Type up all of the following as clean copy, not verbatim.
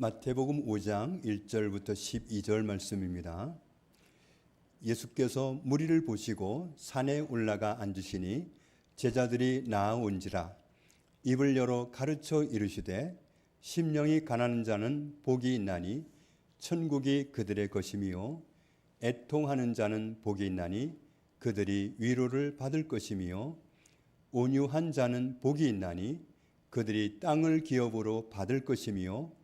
마태복음 5장 1절부터 12절 말씀입니다. 예수께서 무리를 보시고 산에 올라가 앉으시니 제자들이 나아온지라 입을 열어 가르쳐 이르시되 심령이 가난한 자는 복이 있나니 천국이 그들의 것이며 애통하는 자는 복이 있나니 그들이 위로를 받을 것이며 온유한 자는 복이 있나니 그들이 땅을 기업으로 받을 것이며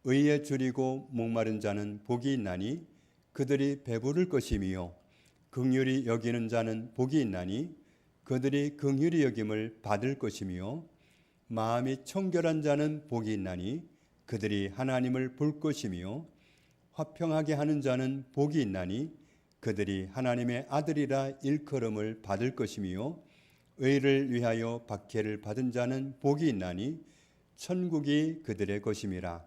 의에 줄이고 목마른 자는 복이 있나니 그들이 배부를 것이며 긍휼히 여기는 자는 복이 있나니 그들이 긍휼히 여김을 받을 것이며 마음이 청결한 자는 복이 있나니 그들이 하나님을 볼 것이며 화평하게 하는 자는 복이 있나니 그들이 하나님의 아들이라 일컬음을 받을 것이며 의를 위하여 박해를 받은 자는 복이 있나니 천국이 그들의 것임이라.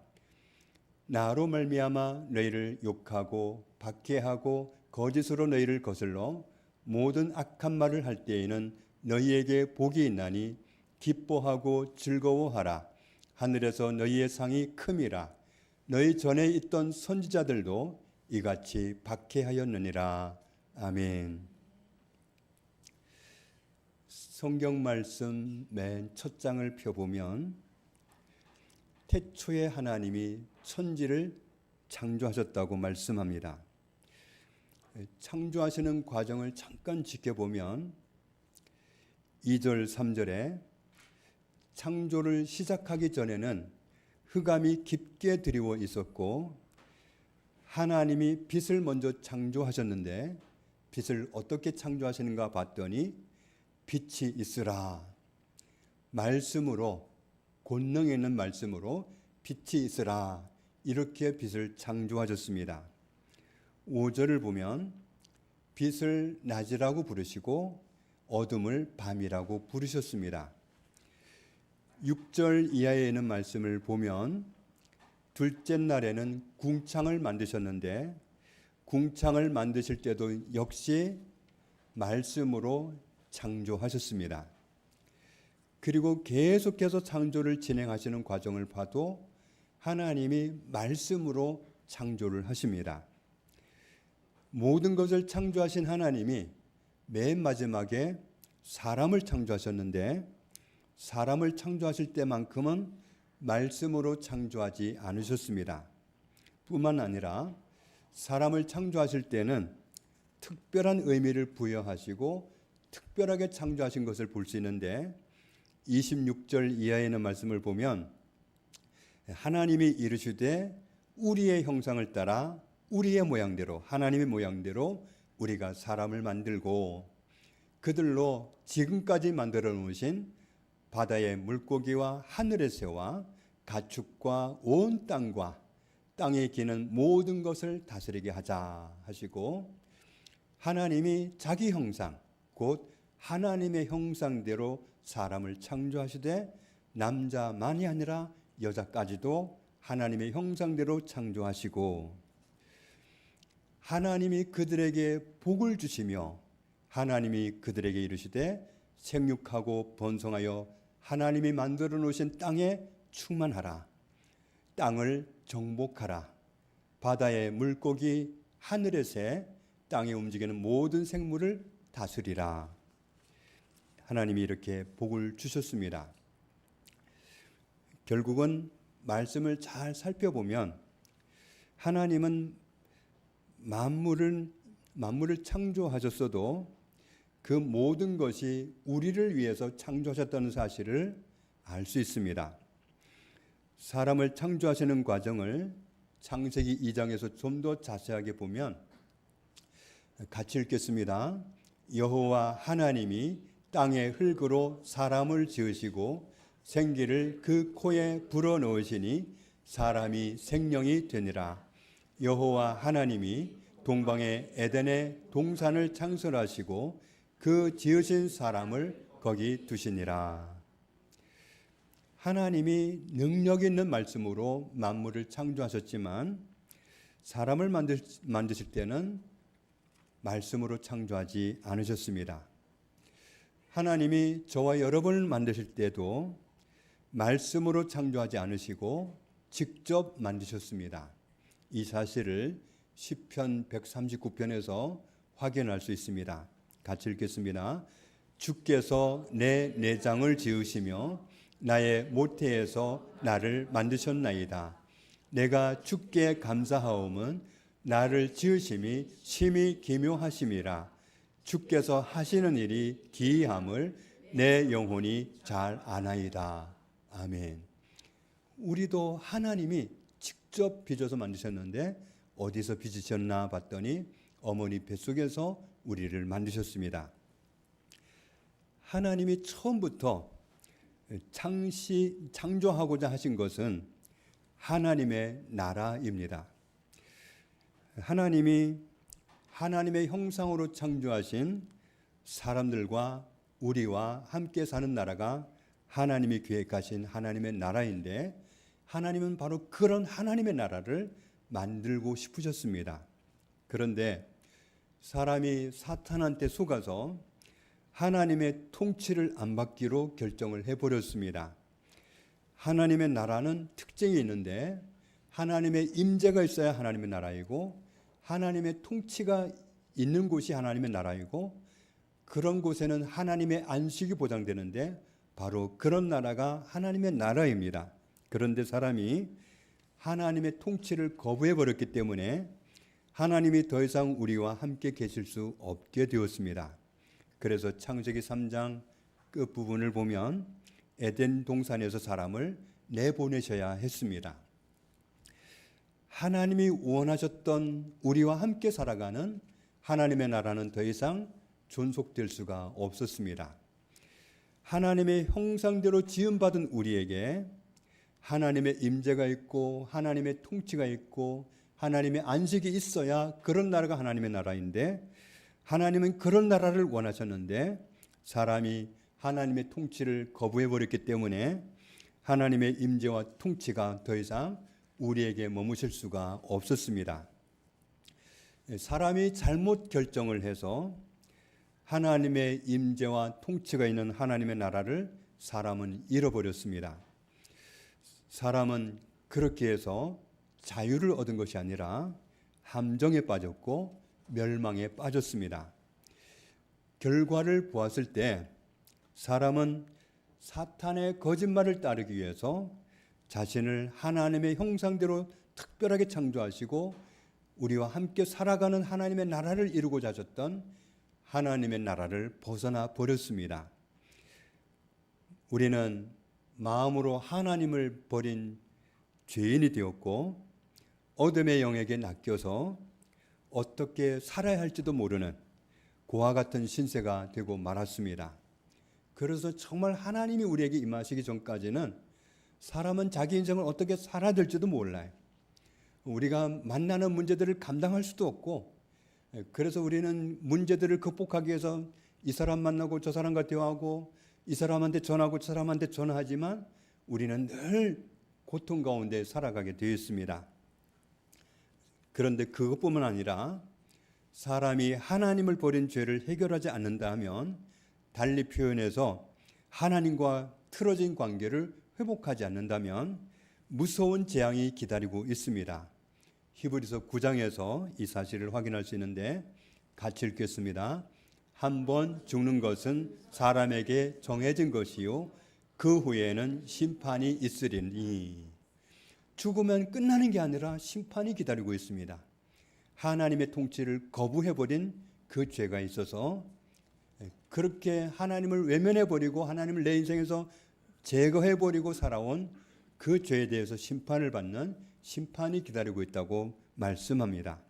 나로 말미암아 너희를 욕하고 박해하고 거짓으로 너희를 거슬러 모든 악한 말을 할 때에는 너희에게 복이 있나니 기뻐하고 즐거워하라. 하늘에서 너희의 상이 큼이라. 너희 전에 있던 선지자들도 이같이 박해하였느니라. 아멘. 성경 말씀 맨 첫 장을 펴보면 태초에 하나님이 천지를 창조하셨다고 말씀합니다. 창조하시는 과정을 잠깐 지켜보면 2절, 3절에 창조를 시작하기 전에는 흑암이 깊게 드리워 있었고 하나님이 빛을 먼저 창조하셨는데 빛을 어떻게 창조하시는가 봤더니 빛이 있으라. 말씀으로, 권능에 있는 말씀으로 빛이 있으라. 이렇게 빛을 창조하셨습니다. 5절을 보면 빛을 낮이라고 부르시고 어둠을 밤이라고 부르셨습니다. 6절 이하에 있는 말씀을 보면 둘째 날에는 궁창을 만드셨는데 궁창을 만드실 때도 역시 말씀으로 창조하셨습니다. 그리고 계속해서 창조를 진행하시는 과정을 봐도 하나님이 말씀으로 창조를 하십니다. 모든 것을 창조하신 하나님이 맨 마지막에 사람을 창조하셨는데 사람을 창조하실 때만큼은 말씀으로 창조하지 않으셨습니다. 뿐만 아니라 사람을 창조하실 때는 특별한 의미를 부여하시고 특별하게 창조하신 것을 볼 수 있는데 26절 이하에 있는 말씀을 보면 하나님이 이르시되 우리의 형상을 따라 우리의 모양대로 하나님의 모양대로 우리가 사람을 만들고 그들로 지금까지 만들어 놓으신 바다의 물고기와 하늘의 새와 가축과 온 땅과 땅에 기는 모든 것을 다스리게 하자 하시고 하나님이 자기 형상 곧 하나님의 형상대로 사람을 창조하시되 남자만이 아니라 여자까지도 하나님의 형상대로 창조하시고 하나님이 그들에게 복을 주시며 하나님이 그들에게 이르시되 생육하고 번성하여 하나님이 만들어 놓으신 땅에 충만하라. 땅을 정복하라. 바다의 물고기, 하늘의 새, 땅에 움직이는 모든 생물을 다스리라. 하나님이 이렇게 복을 주셨습니다. 결국은 말씀을 잘 살펴보면 하나님은 만물을 창조하셨어도 그 모든 것이 우리를 위해서 창조하셨다는 사실을 알 수 있습니다. 사람을 창조하시는 과정을 창세기 2장에서 좀 더 자세하게 보면 같이 읽겠습니다. 여호와 하나님이 땅의 흙으로 사람을 지으시고 생기를 그 코에 불어넣으시니 사람이 생명이 되니라. 여호와 하나님이 동방의 에덴의 동산을 창설하시고 그 지으신 사람을 거기 두시니라. 하나님이 능력 있는 말씀으로 만물을 창조하셨지만 사람을 만드실 때는 말씀으로 창조하지 않으셨습니다. 하나님이 저와 여러분을 만드실 때도 말씀으로 창조하지 않으시고 직접 만드셨습니다. 이 사실을 시편 139편에서 확인할 수 있습니다. 같이 읽겠습니다. 주께서 내 내장을 지으시며 나의 모태에서 나를 만드셨나이다. 내가 주께 감사하옴은 나를 지으심이 심히 기묘하심이라. 주께서 하시는 일이 기이함을 내 영혼이 잘 아나이다. 아멘. 우리도 하나님이 직접 빚어서 만드셨는데 어디서 빚으셨나 봤더니 어머니 뱃속에서 우리를 만드셨습니다. 하나님이 처음부터 창조하고자 하신 것은 하나님의 나라입니다. 하나님이 하나님의 형상으로 창조하신 사람들과 우리와 함께 사는 나라가 하나님이 계획하신 하나님의 나라인데, 하나님은 바로 그런 하나님의 나라를 만들고 싶으셨습니다. 그런데 사람이 사탄한테 속아서 하나님의 통치를 안 받기로 결정을 해버렸습니다. 하나님의 나라는 특징이 있는데 하나님의 임재가 있어야 하나님의 나라이고, 하나님의 통치가 있는 곳이 하나님의 나라이고, 그런 곳에는 하나님의 안식이 보장되는데 바로 그런 나라가 하나님의 나라입니다. 그런데 사람이 하나님의 통치를 거부해버렸기 때문에 하나님이 더 이상 우리와 함께 계실 수 없게 되었습니다. 그래서 창세기 3장 끝부분을 보면 에덴 동산에서 사람을 내보내셔야 했습니다. 하나님이 원하셨던 우리와 함께 살아가는 하나님의 나라는 더 이상 존속될 수가 없었습니다. 하나님의 형상대로 지음받은 우리에게 하나님의 임재가 있고 하나님의 통치가 있고 하나님의 안식이 있어야 그런 나라가 하나님의 나라인데, 하나님은 그런 나라를 원하셨는데 사람이 하나님의 통치를 거부해버렸기 때문에 하나님의 임재와 통치가 더 이상 우리에게 머무실 수가 없었습니다. 사람이 잘못 결정을 해서 하나님의 임재와 통치가 있는 하나님의 나라를 사람은 잃어버렸습니다. 사람은 그렇게 해서 자유를 얻은 것이 아니라 함정에 빠졌고 멸망에 빠졌습니다. 결과를 보았을 때 사람은 사탄의 거짓말을 따르기 위해서 자신을 하나님의 형상대로 특별하게 창조하시고 우리와 함께 살아가는 하나님의 나라를 이루고자 하셨던 하나님의 나라를 벗어나 버렸습니다. 우리는 마음으로 하나님을 버린 죄인이 되었고 어둠의 영에게 낚여서 어떻게 살아야 할지도 모르는 고와 같은 신세가 되고 말았습니다. 그래서 정말 하나님이 우리에게 임하시기 전까지는 사람은 자기 인생을 어떻게 살아야 될지도 몰라요. 우리가 만나는 문제들을 감당할 수도 없고, 그래서 우리는 문제들을 극복하기 위해서 이 사람 만나고 저 사람과 대화하고 이 사람한테 전하고 저 사람한테 전화하지만 우리는 늘 고통 가운데 살아가게 되어 있습니다. 그런데 그것뿐만 아니라 사람이 하나님을 버린 죄를 해결하지 않는다 하면, 달리 표현해서 하나님과 틀어진 관계를 회복하지 않는다면 무서운 재앙이 기다리고 있습니다. 히브리서 9장에서 이 사실을 확인할 수 있는데 같이 읽겠습니다. 한번 죽는 것은 사람에게 정해진 것이요 그 후에는 심판이 있으리니. 죽으면 끝나는 게 아니라 심판이 기다리고 있습니다. 하나님의 통치를 거부해버린 그 죄가 있어서 그렇게 하나님을 외면해버리고 하나님을 내 인생에서 제거해버리고 살아온 그 죄에 대해서 심판을 받는 심판이 기다리고 있다고 말씀합니다.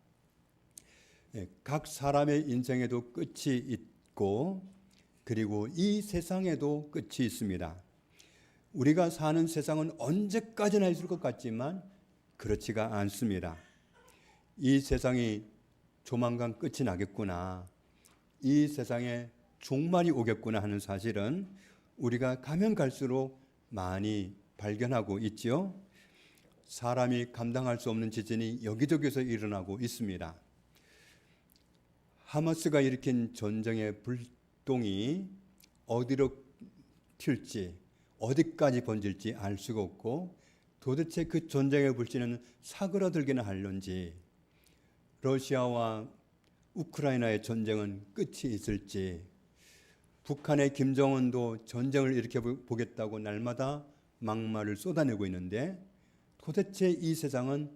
각 사람의 인생에도 끝이 있고 그리고 이 세상에도 끝이 있습니다. 우리가 사는 세상은 언제까지나 있을 것 같지만 그렇지가 않습니다. 이 세상이 조만간 끝이 나겠구나, 이 세상에 종말이 오겠구나 하는 사실은 우리가 가면 갈수록 많이 발견하고 있죠. 사람이 감당할 수 없는 지진이 여기저기서 일어나고 있습니다. 하마스가 일으킨 전쟁의 불똥이 어디로 튈지, 어디까지 번질지 알 수가 없고 도대체 그 전쟁의 불씨는 사그라들기나 할런지, 러시아와 우크라이나의 전쟁은 끝이 있을지, 북한의 김정은도 전쟁을 일으켜보겠다고 날마다 막말을 쏟아내고 있는데 도대체 이 세상은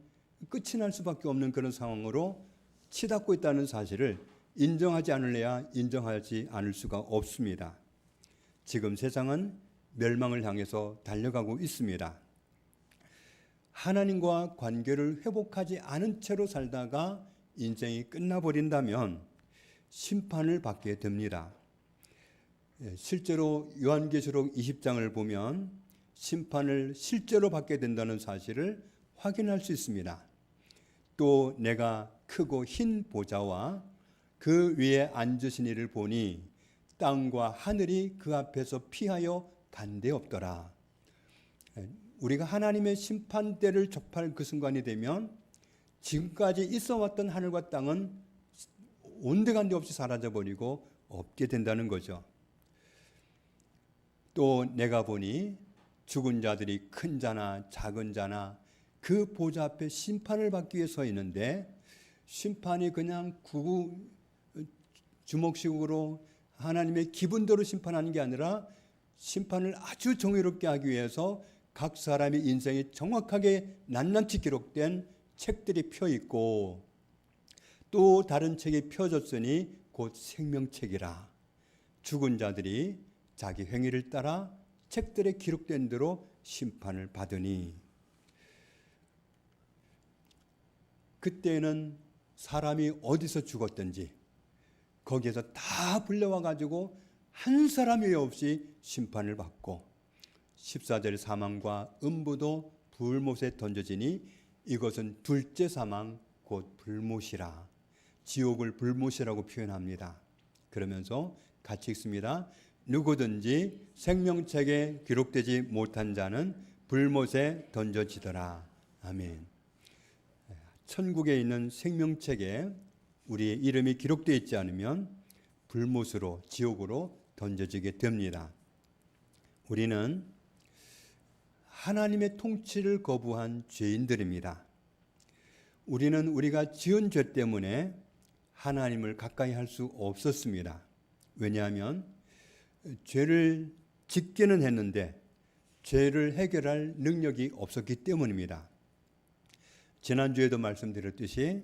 끝이 날 수밖에 없는 그런 상황으로 치닫고 있다는 사실을 인정하지 않을래야 인정하지 않을 수가 없습니다. 지금 세상은 멸망을 향해서 달려가고 있습니다. 하나님과 관계를 회복하지 않은 채로 살다가 인생이 끝나버린다면 심판을 받게 됩니다. 실제로 요한계시록 20장을 보면 심판을 실제로 받게 된다는 사실을 확인할 수 있습니다. 또 내가 크고 흰 보좌와 그 위에 앉으신 이를 보니 땅과 하늘이 그 앞에서 피하여 간데 없더라. 우리가 하나님의 심판대를 접할 그 순간이 되면 지금까지 있어 왔던 하늘과 땅은 온데간데 없이 사라져버리고 없게 된다는 거죠. 또 내가 보니 죽은 자들이 큰 자나 작은 자나 그 보좌 앞에 심판을 받기 위해 서 있는데 심판이 그냥 주먹식으로 하나님의 기분대로 심판하는 게 아니라 심판을 아주 정의롭게 하기 위해서 각 사람의 인생이 정확하게 낱낱이 기록된 책들이 펴 있고 또 다른 책이 펴졌으니 곧 생명책이라. 죽은 자들이 자기 행위를 따라 책들에 기록된 대로 심판을 받으니 그때는 사람이 어디서 죽었든지 거기에서 다 불려와 가지고 한 사람이 없이 심판을 받고 14절 사망과 음부도 불못에 던져지니 이것은 둘째 사망 곧 불못이라. 지옥을 불못이라고 표현합니다. 그러면서 같이 읽습니다. 누구든지 생명책에 기록되지 못한 자는 불못에 던져지더라. 아멘. 천국에 있는 생명책에 우리의 이름이 기록되어 있지 않으면 불못으로 지옥으로 던져지게 됩니다. 우리는 하나님의 통치를 거부한 죄인들입니다. 우리는 우리가 지은 죄 때문에 하나님을 가까이 할 수 없었습니다. 왜냐하면 죄를 짓기는 했는데 죄를 해결할 능력이 없었기 때문입니다. 지난주에도 말씀드렸듯이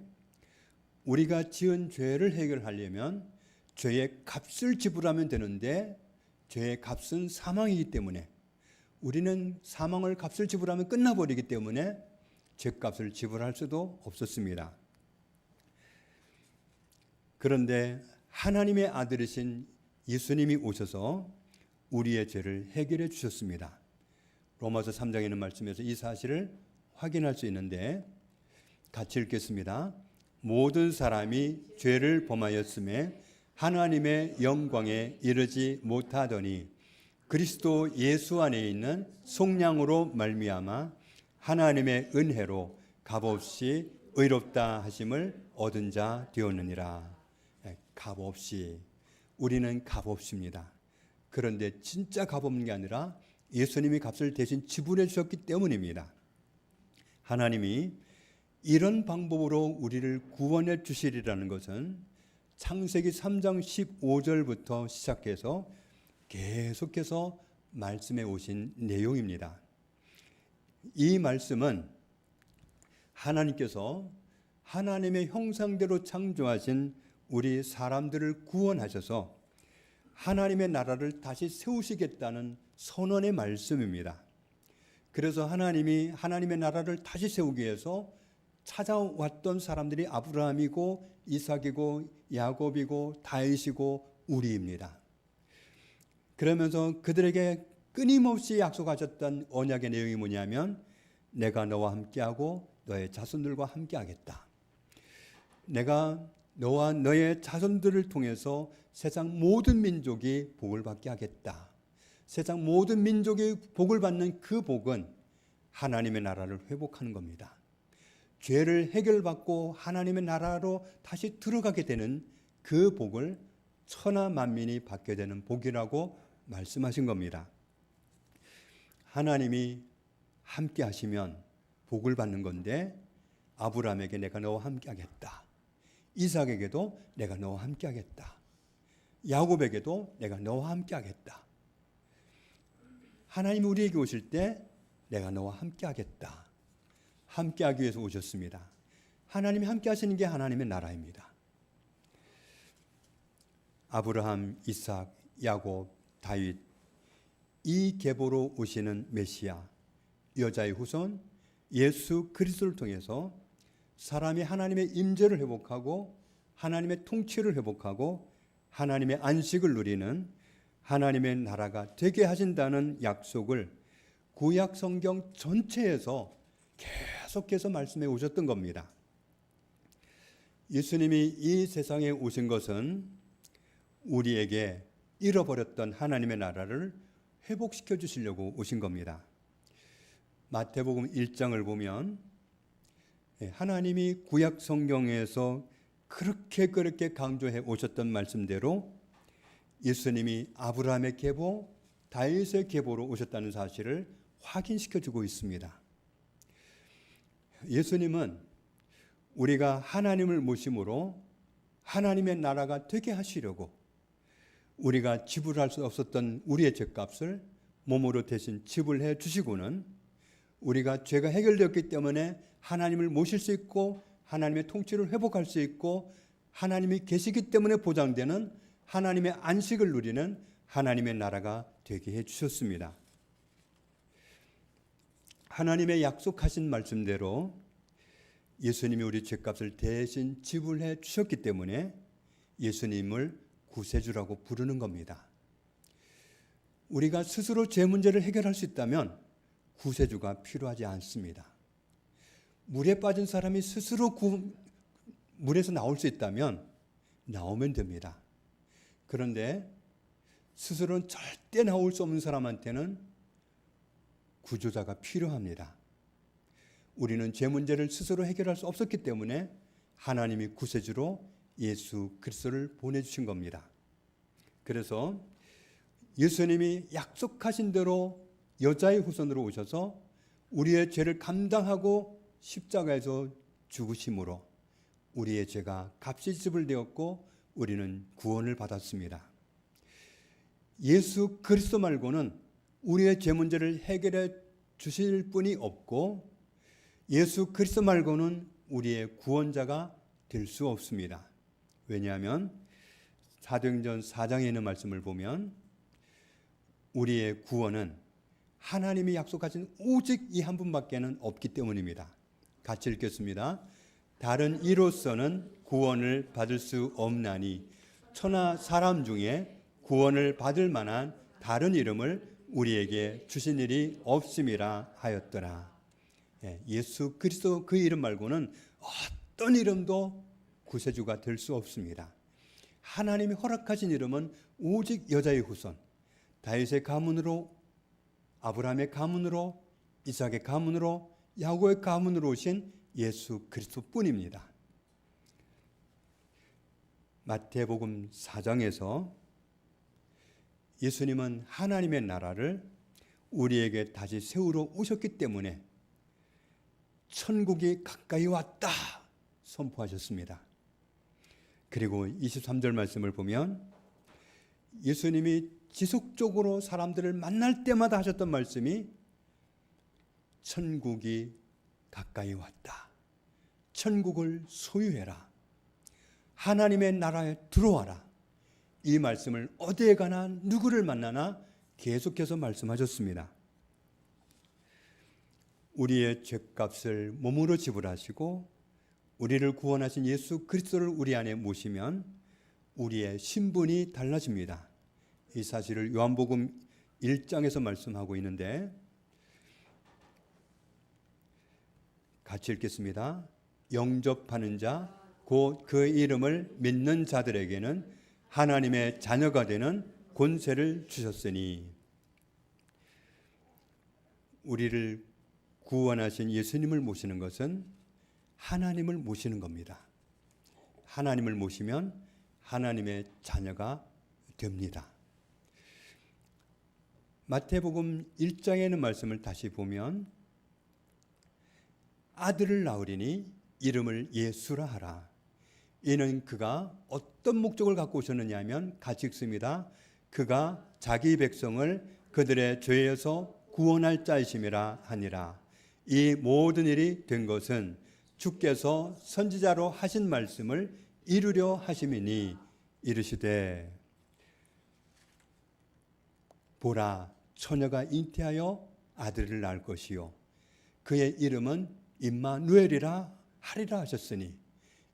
우리가 지은 죄를 해결하려면 죄의 값을 지불하면 되는데 죄의 값은 사망이기 때문에 우리는 사망을 값을 지불하면 끝나버리기 때문에 죄값을 지불할 수도 없었습니다. 그런데 하나님의 아들이신 예수님이 오셔서 우리의 죄를 해결해 주셨습니다. 로마서 3장에 있는 말씀에서 이 사실을 확인할 수 있는데 같이 읽겠습니다. 모든 사람이 죄를 범하였음에 하나님의 영광에 이르지 못하더니 그리스도 예수 안에 있는 속량으로 말미암아 하나님의 은혜로 값없이 의롭다 하심을 얻은 자 되었느니라. 값없이. 우리는 값없습니다. 그런데 진짜 값없는 게 아니라 예수님이 값을 대신 지불해 주셨기 때문입니다. 하나님이 이런 방법으로 우리를 구원해 주시리라는 것은 창세기 3장 15절부터 시작해서 계속해서 말씀해 오신 내용입니다. 이 말씀은 하나님께서 하나님의 형상대로 창조하신 우리 사람들을 구원하셔서 하나님의 나라를 다시 세우시겠다는 선언의 말씀입니다. 그래서 하나님이 하나님의 나라를 다시 세우기 위해서 찾아왔던 사람들이 아브라함이고 이삭이고 야곱이고 다윗이고 우리입니다. 그러면서 그들에게 끊임없이 약속하셨던 언약의 내용이 뭐냐면 내가 너와 함께하고 너의 자손들과 함께하겠다. 내가 너와 너의 자손들을 통해서 세상 모든 민족이 복을 받게 하겠다. 세상 모든 민족이 복을 받는 그 복은 하나님의 나라를 회복하는 겁니다. 죄를 해결받고 하나님의 나라로 다시 들어가게 되는 그 복을 천하 만민이 받게 되는 복이라고 말씀하신 겁니다. 하나님이 함께 하시면 복을 받는 건데 아브라함에게 내가 너와 함께 하겠다. 이삭에게도 내가 너와 함께 하겠다. 야곱에게도 내가 너와 함께 하겠다. 하나님이 우리에게 오실 때 내가 너와 함께 하겠다. 함께 하기 위해서 오셨습니다. 하나님이 함께 하시는 게 하나님의 나라입니다. 아브라함, 이삭, 야곱, 다윗, 이 계보로 오시는 메시아, 여자의 후손 예수 그리스도를 통해서 사람이 하나님의 임재를 회복하고 하나님의 통치를 회복하고 하나님의 안식을 누리는 하나님의 나라가 되게 하신다는 약속을 구약 성경 전체에서 계속해서 말씀해 오셨던 겁니다. 예수님이 이 세상에 오신 것은 우리에게 잃어버렸던 하나님의 나라를 회복시켜 주시려고 오신 겁니다. 마태복음 1장을 보면 하나님이 구약 성경에서 그렇게 강조해 오셨던 말씀대로 예수님이 아브라함의 계보, 다윗의 계보로 오셨다는 사실을 확인시켜 주고 있습니다. 예수님은 우리가 하나님을 모심으로 하나님의 나라가 되게 하시려고 우리가 지불할 수 없었던 우리의 죄값을 몸으로 대신 지불해 주시고는 우리가 죄가 해결되었기 때문에 하나님을 모실 수 있고 하나님의 통치를 회복할 수 있고 하나님이 계시기 때문에 보장되는 하나님의 안식을 누리는 하나님의 나라가 되게 해주셨습니다. 하나님의 약속하신 말씀대로 예수님이 우리 죄값을 대신 지불해 주셨기 때문에 예수님을 구세주라고 부르는 겁니다. 우리가 스스로 죄 문제를 해결할 수 있다면 구세주가 필요하지 않습니다. 물에 빠진 사람이 스스로 물에서 나올 수 있다면 나오면 됩니다. 그런데 스스로는 절대 나올 수 없는 사람한테는 구조자가 필요합니다. 우리는 죄 문제를 스스로 해결할 수 없었기 때문에 하나님이 구세주로 예수 그리스도를 보내주신 겁니다. 그래서 예수님이 약속하신 대로 여자의 후손으로 오셔서 우리의 죄를 감당하고 십자가에서 죽으심으로 우리의 죄가 값이 지불되었고 우리는 구원을 받았습니다. 예수 그리스도 말고는 우리의 죄 문제를 해결해 주실 분이 없고 예수 그리스도 말고는 우리의 구원자가 될 수 없습니다. 왜냐하면 사도행전 4장에 있는 말씀을 보면 우리의 구원은 하나님이 약속하신 오직 이 한 분밖에는 없기 때문입니다. 같이 읽겠습니다. 다른 이로서는 구원을 받을 수 없나니 천하 사람 중에 구원을 받을 만한 다른 이름을 우리에게 주신 일이 없음이라 하였더라. 예수 그리스도 그 이름 말고는 어떤 이름도 구세주가 될 수 없습니다. 하나님이 허락하신 이름은 오직 여자의 후손, 다윗의 가문으로, 아브라함의 가문으로, 이삭의 가문으로, 야곱의 가문으로 오신 예수 그리스도뿐입니다. 마태복음 4장에서 예수님은 하나님의 나라를 우리에게 다시 세우러 오셨기 때문에 천국이 가까이 왔다 선포하셨습니다. 그리고 23절 말씀을 보면 예수님이 지속적으로 사람들을 만날 때마다 하셨던 말씀이 천국이 가까이 왔다. 천국을 소유해라. 하나님의 나라에 들어와라. 이 말씀을 어디에 가나 누구를 만나나 계속해서 말씀하셨습니다. 우리의 죄값을 몸으로 지불하시고 우리를 구원하신 예수 그리스도를 우리 안에 모시면 우리의 신분이 달라집니다. 이 사실을 요한복음 1장에서 말씀하고 있는데 같이 읽겠습니다. 영접하는 자, 곧 그 이름을 믿는 자들에게는 하나님의 자녀가 되는 권세를 주셨으니 우리를 구원하신 예수님을 모시는 것은 하나님을 모시는 겁니다. 하나님을 모시면 하나님의 자녀가 됩니다. 마태복음 1장에 있는 말씀을 다시 보면 아들을 낳으리니 이름을 예수라 하라. 이는 그가 어떤 목적을 갖고 오셨느냐 하면 같이 읽습니다. 그가 자기 백성을 그들의 죄에서 구원할 자이심이라 하니라. 이 모든 일이 된 것은 주께서 선지자로 하신 말씀을 이루려 하심이니 이르시되 보라 처녀가 잉태하여 아들을 낳을 것이요 그의 이름은 임마누엘이라 하리라 하셨으니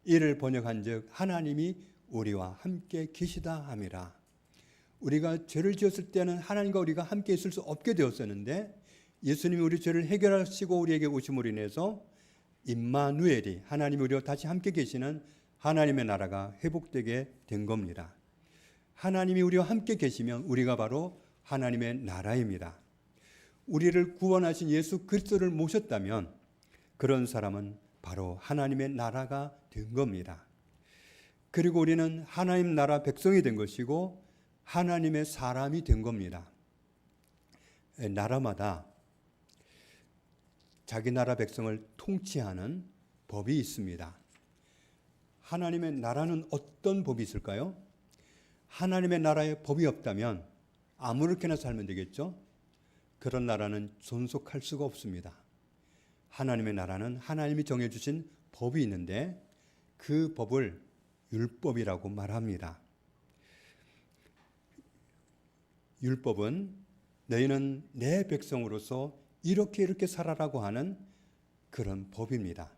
이를 번역한즉 하나님이 우리와 함께 계시다 함이라. 우리가 죄를 지었을 때는 하나님과 우리가 함께 있을 수 없게 되었었는데 예수님이 우리 죄를 해결하시고 우리에게 오심으로 인해서 임마누엘이 하나님이 우리와 다시 함께 계시는 하나님의 나라가 회복되게 된 겁니다. 하나님이 우리와 함께 계시면 우리가 바로 하나님의 나라입니다. 우리를 구원하신 예수 그리스도를 모셨다면 그런 사람은 바로 하나님의 나라가 된 겁니다. 그리고 우리는 하나님 나라 백성이 된 것이고 하나님의 사람이 된 겁니다. 나라마다 자기 나라 백성을 통치하는 법이 있습니다. 하나님의 나라는 어떤 법이 있을까요? 하나님의 나라에 법이 없다면 아무렇게나 살면 되겠죠? 그런 나라는 존속할 수가 없습니다. 하나님의 나라는 하나님이 정해주신 법이 있는데 그 법을 율법이라고 말합니다. 율법은 너희는 내 백성으로서 이렇게 살아라고 하는 그런 법입니다.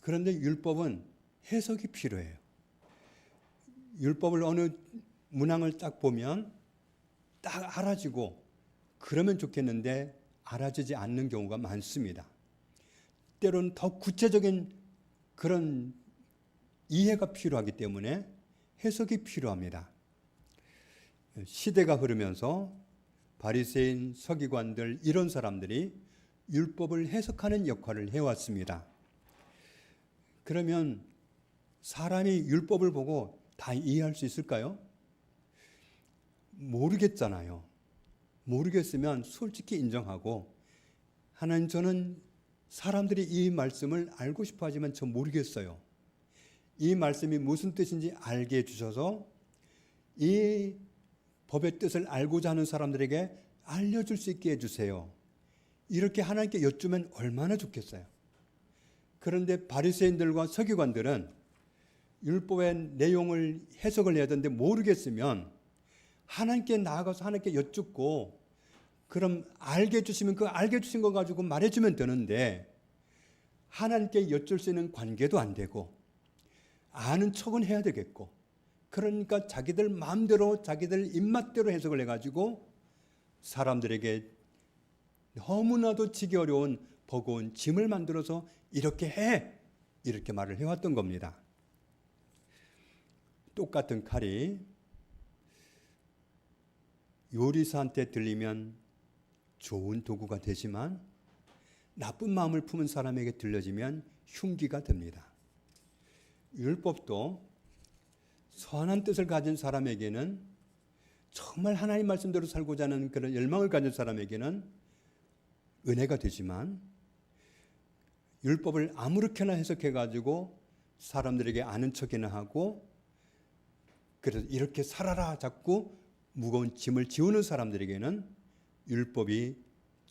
그런데 율법은 해석이 필요해요. 율법을 어느 문항을 딱 보면 딱 알아지고 그러면 좋겠는데 알아지지 않는 경우가 많습니다. 때로는 더 구체적인 그런 이해가 필요하기 때문에 해석이 필요합니다. 시대가 흐르면서 바리새인, 서기관들 이런 사람들이 율법을 해석하는 역할을 해왔습니다. 그러면 사람이 율법을 보고 다 이해할 수 있을까요? 모르겠잖아요. 모르겠으면 솔직히 인정하고 하나님 저는 사람들이 이 말씀을 알고 싶어 하지만 저 모르겠어요. 이 말씀이 무슨 뜻인지 알게 해주셔서 이 법의 뜻을 알고자 하는 사람들에게 알려줄 수 있게 해주세요. 이렇게 하나님께 여쭈면 얼마나 좋겠어요. 그런데 바리새인들과 서기관들은 율법의 내용을 해석을 해야 되는데 모르겠으면 하나님께 나아가서 하나님께 여쭙고 그럼 알게 해주시면 그 알게 해주신 거 가지고 말해주면 되는데 하나님께 여쭐 수 있는 관계도 안 되고 아는 척은 해야 되겠고 그러니까 자기들 마음대로 자기들 입맛대로 해석을 해가지고 사람들에게 너무나도 지기 어려운 버거운 짐을 만들어서 이렇게 해! 이렇게 말을 해왔던 겁니다. 똑같은 칼이 요리사한테 들리면 좋은 도구가 되지만 나쁜 마음을 품은 사람에게 들려지면 흉기가 됩니다. 율법도 선한 뜻을 가진 사람에게는 정말 하나님 말씀대로 살고자 하는 그런 열망을 가진 사람에게는 은혜가 되지만 율법을 아무렇게나 해석해가지고 사람들에게 아는 척이나 하고 그래서 이렇게 살아라 자꾸 무거운 짐을 지우는 사람들에게는 율법이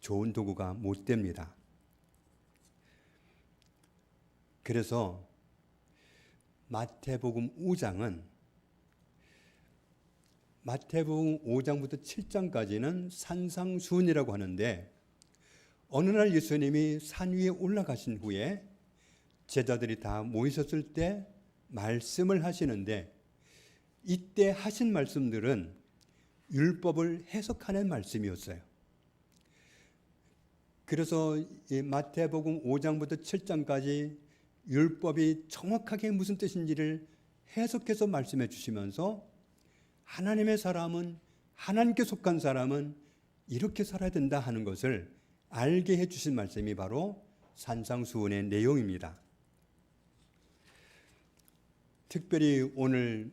좋은 도구가 못 됩니다. 그래서 마태복음 5장은 마태복음 5장부터 7장까지는 산상수훈이라고 하는데 어느 날 예수님이 산 위에 올라가신 후에 제자들이 다 모이셨을 때 말씀을 하시는데 이때 하신 말씀들은 율법을 해석하는 말씀이었어요. 그래서 이 마태복음 5장부터 7장까지 율법이 정확하게 무슨 뜻인지를 해석해서 말씀해 주시면서 하나님의 사람은 하나님께 속한 사람은 이렇게 살아야 된다 하는 것을 알게 해 주신 말씀이 바로 산상수훈의 내용입니다. 특별히 오늘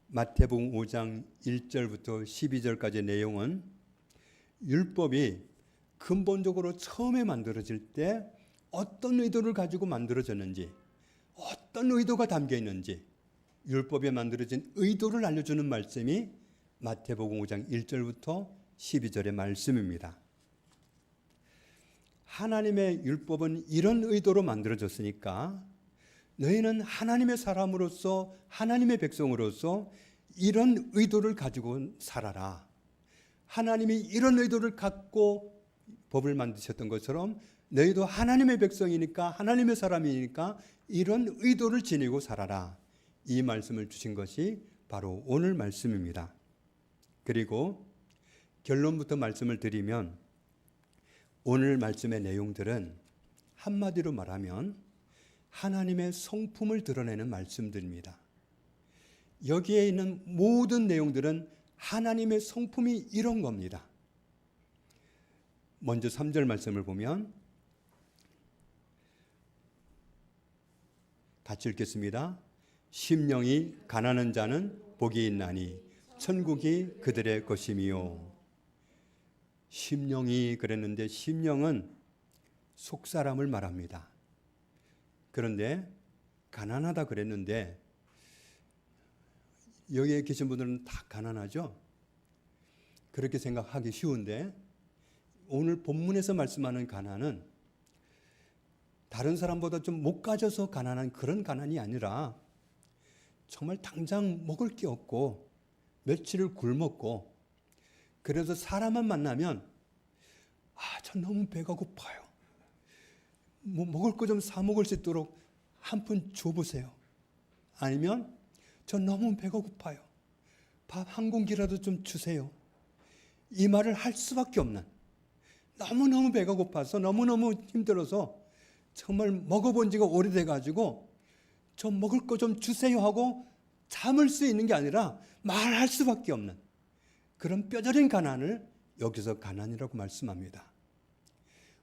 마태복음 5장 1절부터 12절까지의 내용은 율법이 근본적으로 처음에 만들어질 때 어떤 의도를 가지고 만들어졌는지, 어떤 의도가 담겨 있는지 율법에 만들어진 의도를 알려주는 말씀이 마태복음 5장 1절부터 12절의 말씀입니다. 하나님의 율법은 이런 의도로 만들어졌으니까 너희는 하나님의 사람으로서, 하나님의 백성으로서 이런 의도를 가지고 살아라. 하나님이 이런 의도를 갖고 법을 만드셨던 것처럼 너희도 하나님의 백성이니까, 하나님의 사람이니까 이런 의도를 지니고 살아라. 이 말씀을 주신 것이 바로 오늘 말씀입니다. 그리고 결론부터 말씀을 드리면, 오늘 말씀의 내용들은 한마디로 말하면 하나님의 성품을 드러내는 말씀들입니다. 여기에 있는 모든 내용들은 하나님의 성품이 이런 겁니다. 먼저 3절 말씀을 보면 같이 읽겠습니다. 심령이 가난한 자는 복이 있나니 천국이 그들의 것이미요. 심령이 그랬는데, 심령은 속사람을 말합니다. 그런데 가난하다 그랬는데 여기에 계신 분들은 다 가난하죠? 그렇게 생각하기 쉬운데, 오늘 본문에서 말씀하는 가난은 다른 사람보다 좀 못 가져서 가난한 그런 가난이 아니라 정말 당장 먹을 게 없고 며칠을 굶었고, 그래서 사람만 만나면 저 너무 배가 고파요. 뭐 먹을 거 좀 사 먹을 수 있도록 한 푼 줘보세요. 아니면 저 너무 배가 고파요. 밥 한 공기라도 좀 주세요. 이 말을 할 수밖에 없는, 너무너무 배가 고파서 너무너무 힘들어서 정말 먹어본 지가 오래돼가지고 저 먹을 거 좀 주세요 하고 참을 수 있는 게 아니라 말할 수밖에 없는 그런 뼈저린 가난을 여기서 가난이라고 말씀합니다.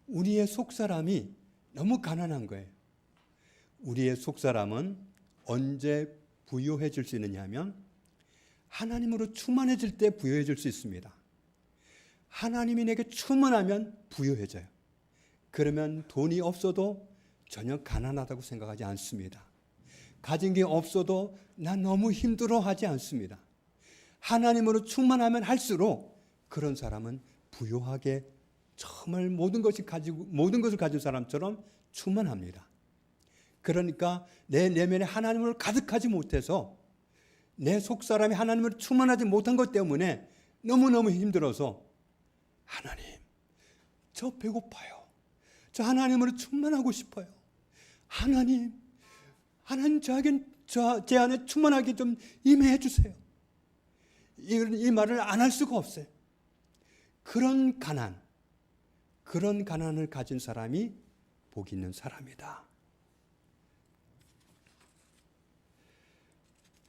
우리의 속사람이 너무 가난한 거예요. 우리의 속사람은 언제 부유해질 수 있느냐 하면 하나님으로 충만해질 때 부유해질 수 있습니다. 하나님이 내게 충만하면 부유해져요. 그러면 돈이 없어도 전혀 가난하다고 생각하지 않습니다. 가진 게 없어도 나 너무 힘들어하지 않습니다. 하나님으로 충만하면 할수록 그런 사람은 부유하게 정말 모든 것을 가진 사람처럼 충만합니다. 그러니까 내 내면에 하나님을 가득하지 못해서, 내 속사람이 하나님을 충만하지 못한 것 때문에 너무너무 힘들어서 하나님, 저 배고파요. 저 하나님으로 충만하고 싶어요. 하나님 제 안에 충만하게 좀 임해 주세요. 이 말을 안 할 수가 없어요. 그런 가난을 가진 사람이 복 있는 사람이다.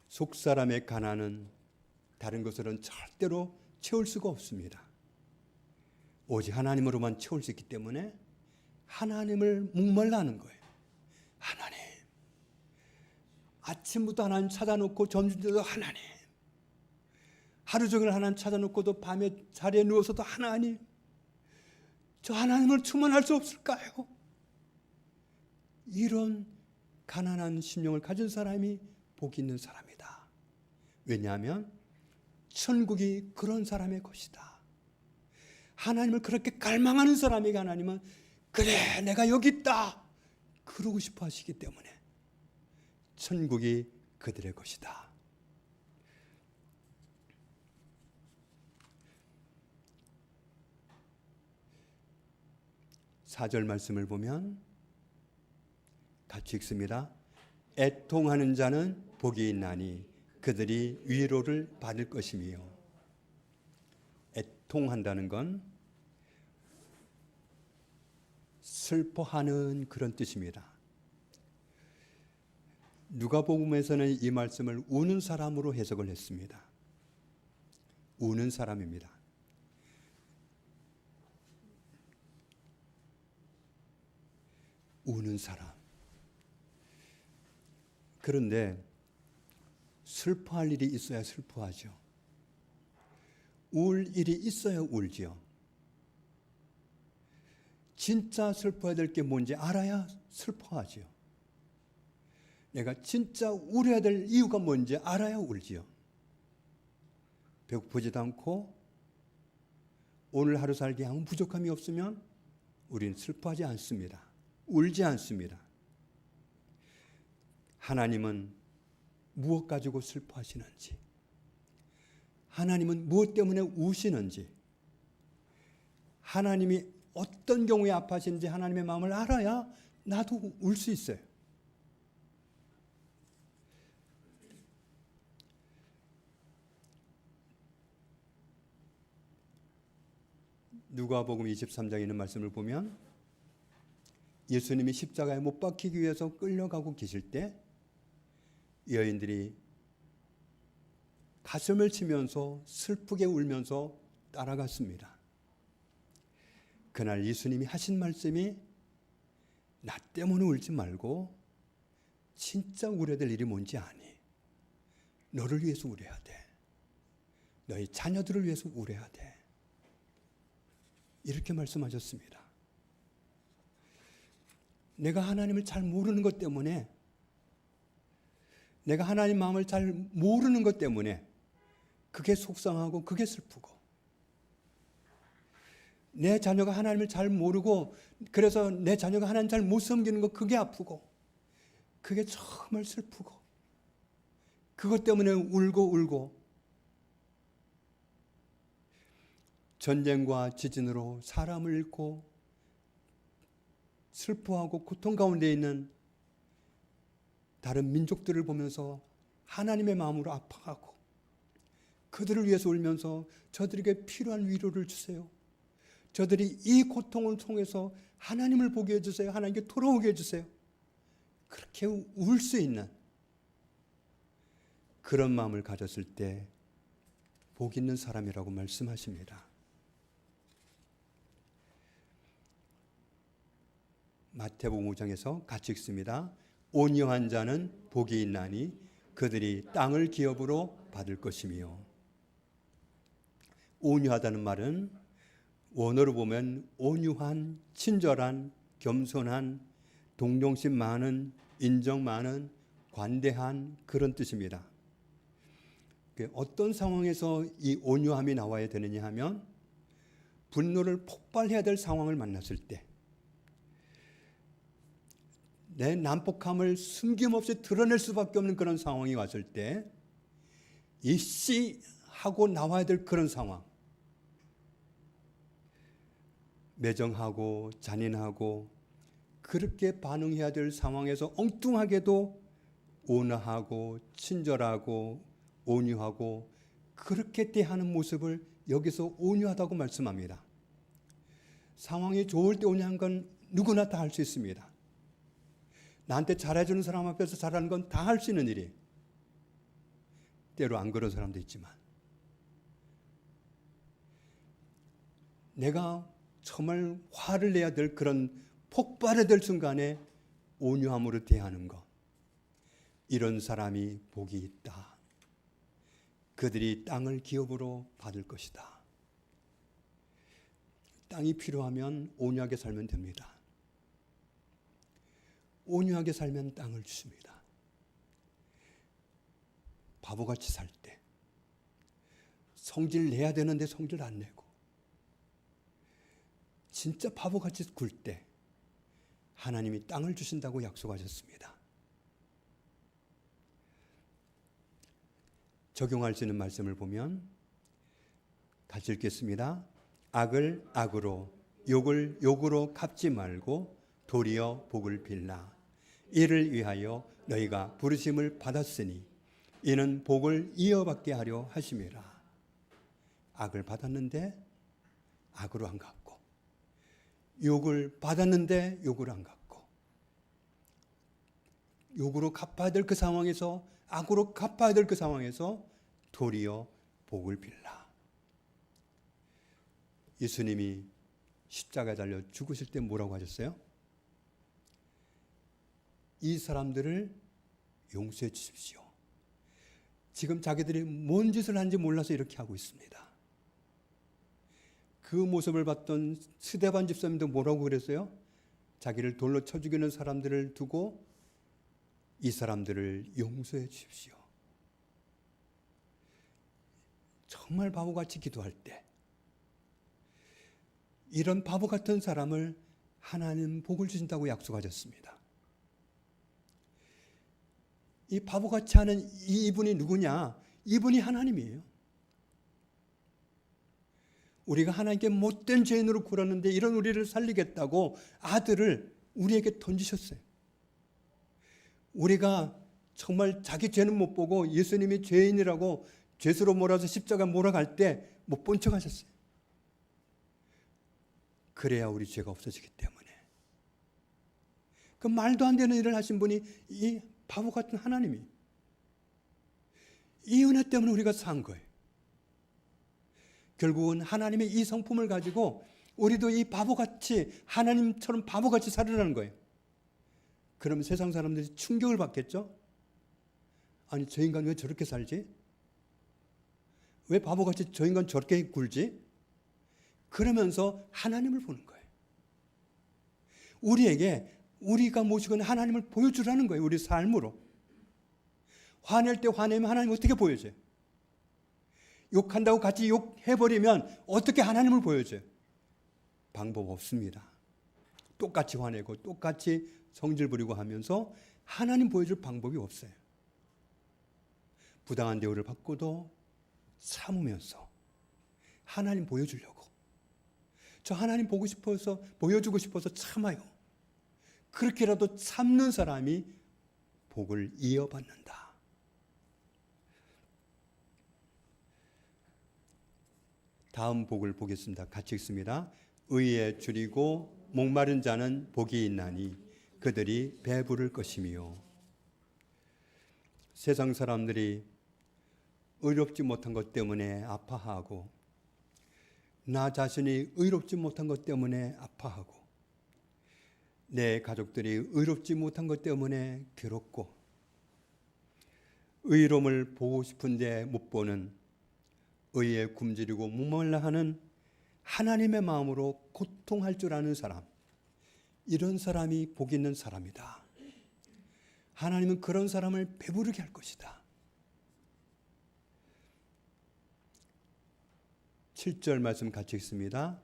속사람의 가난은 다른 것으로는 절대로 채울 수가 없습니다. 오직 하나님으로만 채울 수 있기 때문에 하나님을 목말라 하는 거예요. 하나님, 아침부터 하나님 찾아놓고 점심때도 하나님, 하루 종일 하나님 찾아놓고도 밤에 자리에 누워서도 하나님, 저 하나님을 충만할 수 없을까요? 이런 가난한 심령을 가진 사람이 복 있는 사람이다. 왜냐하면 천국이 그런 사람의 것이다. 하나님을 그렇게 갈망하는 사람에게 하나님은 그래, 내가 여기 있다, 그러고 싶어 하시기 때문에 천국이 그들의 것이다. 사절 말씀을 보면 같이 읽습니다. 애통하는 자는 복이 있나니 그들이 위로를 받을 것이며. 애통한다는 건 슬퍼하는 그런 뜻입니다. 누가복음에서는 이 말씀을 우는 사람으로 해석을 했습니다. 우는 사람입니다. 우는 사람. 그런데 슬퍼할 일이 있어야 슬퍼하죠. 울 일이 있어야 울지요. 진짜 슬퍼해야 될 게 뭔지 알아야 슬퍼하지요. 내가 진짜 울어야 될 이유가 뭔지 알아야 울지요. 배고프지도 않고 오늘 하루 살기 아무 부족함이 없으면 우리는 슬퍼하지 않습니다. 울지 않습니다. 하나님은 무엇 가지고 슬퍼하시는지, 하나님은 무엇 때문에 우시는지, 하나님이 어떤 경우에 아파하시는지 하나님의 마음을 알아야 나도 울 수 있어요. 누가복음 23장에 있는 말씀을 보면 예수님이 십자가에 못 박히기 위해서 끌려가고 계실 때 여인들이 가슴을 치면서 슬프게 울면서 따라갔습니다. 그날 예수님이 하신 말씀이 나 때문에 울지 말고 진짜 울어야 될 일이 뭔지 아니. 너를 위해서 울어야 돼. 너희 자녀들을 위해서 울어야 돼. 이렇게 말씀하셨습니다. 내가 하나님을 잘 모르는 것 때문에, 내가 하나님 마음을 잘 모르는 것 때문에 그게 속상하고 그게 슬프고, 내 자녀가 하나님을 잘 모르고 그래서 내 자녀가 하나님 잘 못 섬기는 거 그게 아프고, 그게 정말 슬프고, 그것 때문에 울고 전쟁과 지진으로 사람을 잃고 슬퍼하고 고통 가운데 있는 다른 민족들을 보면서 하나님의 마음으로 아파하고 그들을 위해서 울면서 저들에게 필요한 위로를 주세요. 저들이 이 고통을 통해서 하나님을 보게 해주세요. 하나님께 돌아오게 해주세요. 그렇게 울 수 있는 그런 마음을 가졌을 때 복 있는 사람이라고 말씀하십니다. 마태복음 5장에서 같이 읽습니다. 온유한 자는 복이 있나니 그들이 땅을 기업으로 받을 것이며. 온유하다는 말은 원어로 보면 온유한, 친절한, 겸손한, 동정심 많은, 인정 많은, 관대한 그런 뜻입니다. 어떤 상황에서 이 온유함이 나와야 되느냐 하면 분노를 폭발해야 될 상황을 만났을 때, 내 난폭함을 숨김없이 드러낼 수밖에 없는 그런 상황이 왔을 때 이씨 하고 나와야 될 그런 상황, 매정하고 잔인하고 그렇게 반응해야 될 상황에서 엉뚱하게도 온화하고 친절하고 온유하고 그렇게 대하는 모습을 여기서 온유하다고 말씀합니다. 상황이 좋을 때 온유한 건 누구나 다 할 수 있습니다. 나한테 잘해주는 사람 앞에서 잘하는 건 다 할 수 있는 일이, 때로 안 그런 사람도 있지만 내가 정말 화를 내야 될 그런 폭발해야 될 순간에 온유함으로 대하는 것, 이런 사람이 복이 있다. 그들이 땅을 기업으로 받을 것이다. 땅이 필요하면 온유하게 살면 됩니다. 온유하게 살면 땅을 주십니다. 바보같이 살 때, 성질 내야 되는데 성질 안 내고, 진짜 바보같이 굴 때 하나님이 땅을 주신다고 약속하셨습니다. 적용할 수 있는 말씀을 보면 같이 읽겠습니다. 악을 악으로, 욕을 욕으로 갚지 말고 도리어 복을 빌라. 이를 위하여 너희가 부르심을 받았으니 이는 복을 이어받게 하려 하심이라. 악을 받았는데 악으로 안 갚고, 욕을 받았는데 욕을 안 갚고, 욕으로 갚아야 될 그 상황에서, 악으로 갚아야 될 그 상황에서 도리어 복을 빌라. 예수님이 십자가에 달려 죽으실 때 뭐라고 하셨어요? 이 사람들을 용서해 주십시오. 지금 자기들이 뭔 짓을 한지 몰라서 이렇게 하고 있습니다. 그 모습을 봤던 스데반 집사님도 뭐라고 그랬어요? 자기를 돌로 쳐 죽이는 사람들을 두고 이 사람들을 용서해 주십시오. 정말 바보같이 기도할 때 이런 바보 같은 사람을 하나님 복을 주신다고 약속하셨습니다. 이 바보같이 하는 이분이 누구냐? 이분이 하나님이에요. 우리가 하나님께 못된 죄인으로 굴었는데 이런 우리를 살리겠다고 아들을 우리에게 던지셨어요. 우리가 정말 자기 죄는 못 보고 예수님이 죄인이라고 죄수로 몰아서 십자가에 몰아갈 때 못 본 척 하셨어요. 그래야 우리 죄가 없어지기 때문에. 그 말도 안 되는 일을 하신 분이 이 바보 같은 하나님이. 이 은혜 때문에 우리가 산 거예요. 결국은 하나님의 이 성품을 가지고 우리도 이 바보같이 하나님처럼 바보같이 살으라는 거예요. 그럼 세상 사람들이 충격을 받겠죠? 아니 저 인간 왜 저렇게 살지? 왜 바보같이 저 인간 저렇게 굴지? 그러면서 하나님을 보는 거예요. 우리에게 우리가 모시고 있는 하나님을 보여주라는 거예요. 우리 삶으로. 화낼 때 화내면 하나님 어떻게 보여줘요? 욕한다고 같이 욕해버리면 어떻게 하나님을 보여줘요? 방법 없습니다. 똑같이 화내고 똑같이 성질 부리고 하면서 하나님 보여줄 방법이 없어요. 부당한 대우를 받고도 참으면서 하나님 보여주려고. 저 하나님 보고 싶어서 보여주고 싶어서 참아요. 그렇게라도 참는 사람이 복을 이어받는다. 다음 복을 보겠습니다. 같이 읽습니다. 의에 줄이고 목마른 자는 복이 있나니 그들이 배부를 것이며. 세상 사람들이 의롭지 못한 것 때문에 아파하고 나 자신이 의롭지 못한 것 때문에 아파하고 내 가족들이 의롭지 못한 것 때문에 괴롭고 의로움을 보고 싶은데 못 보는 의에 굶주리고 목말라 하는 하나님의 마음으로 고통할 줄 아는 사람, 이런 사람이 복 있는 사람이다. 하나님은 그런 사람을 배부르게 할 것이다. 7절 말씀 같이 읽습니다.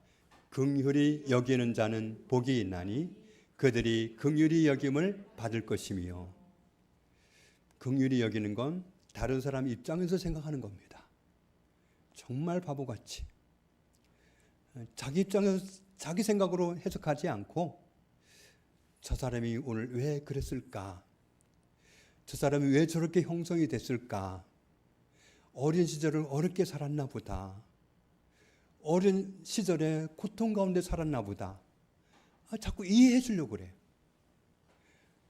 긍휼히 여기는 자는 복이 있나니 그들이 긍휼히 여김을 받을 것이며. 긍휼히 여기는 건 다른 사람 입장에서 생각하는 겁니다. 정말 바보같이 자기 입장에서 자기 생각으로 해석하지 않고 저 사람이 오늘 왜 그랬을까? 저 사람이 왜 저렇게 형성이 됐을까? 어린 시절을 어렵게 살았나 보다. 어린 시절에 고통 가운데 살았나 보다. 자꾸 이해해 주려고 그래.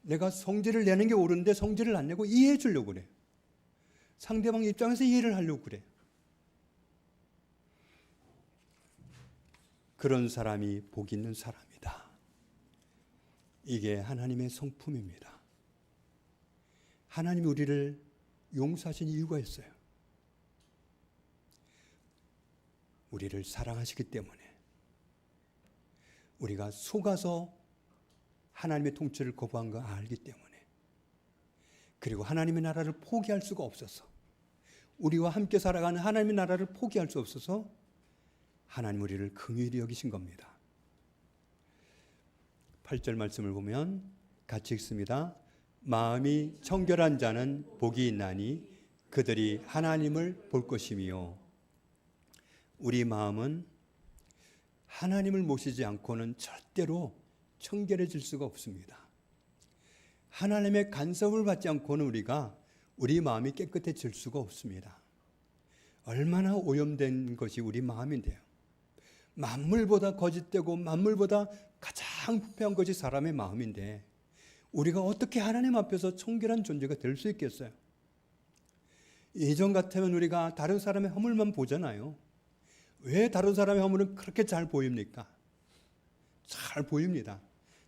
내가 성질을 내는 게 옳은데 성질을 안 내고 이해해 주려고 그래. 상대방 입장에서 이해를 하려고 그래. 그런 사람이 복 있는 사람이다. 이게 하나님의 성품입니다. 하나님이 우리를 용서하신 이유가 있어요. 우리를 사랑하시기 때문에. 우리가 속아서 하나님의 통치를 거부한 거 알기 때문에. 그리고 하나님의 나라를 포기할 수가 없어서, 우리와 함께 살아가는 하나님의 나라를 포기할 수 없어서 하나님 우리를 긍휼히 여기신 겁니다. 8절 말씀을 보면 같이 읽습니다. 마음이 청결한 자는 복이 있나니 그들이 하나님을 볼 것이며. 우리 마음은 하나님을 모시지 않고는 절대로 청결해질 수가 없습니다. 하나님의 간섭을 받지 않고는 우리 마음이 깨끗해질 수가 없습니다. 얼마나 오염된 것이 우리 마음인데요. 만물보다 거짓되고 만물보다 가장 부패한 것이 사람의 마음인데 우리가 어떻게 하나님 앞에서 청결한 존재가 될 수 있겠어요? 예전 같으면 우리가 다른 사람의 허물만 보잖아요. 왜 다른 사람의 허물은 그렇게 잘 보입니까? 잘 보입니다.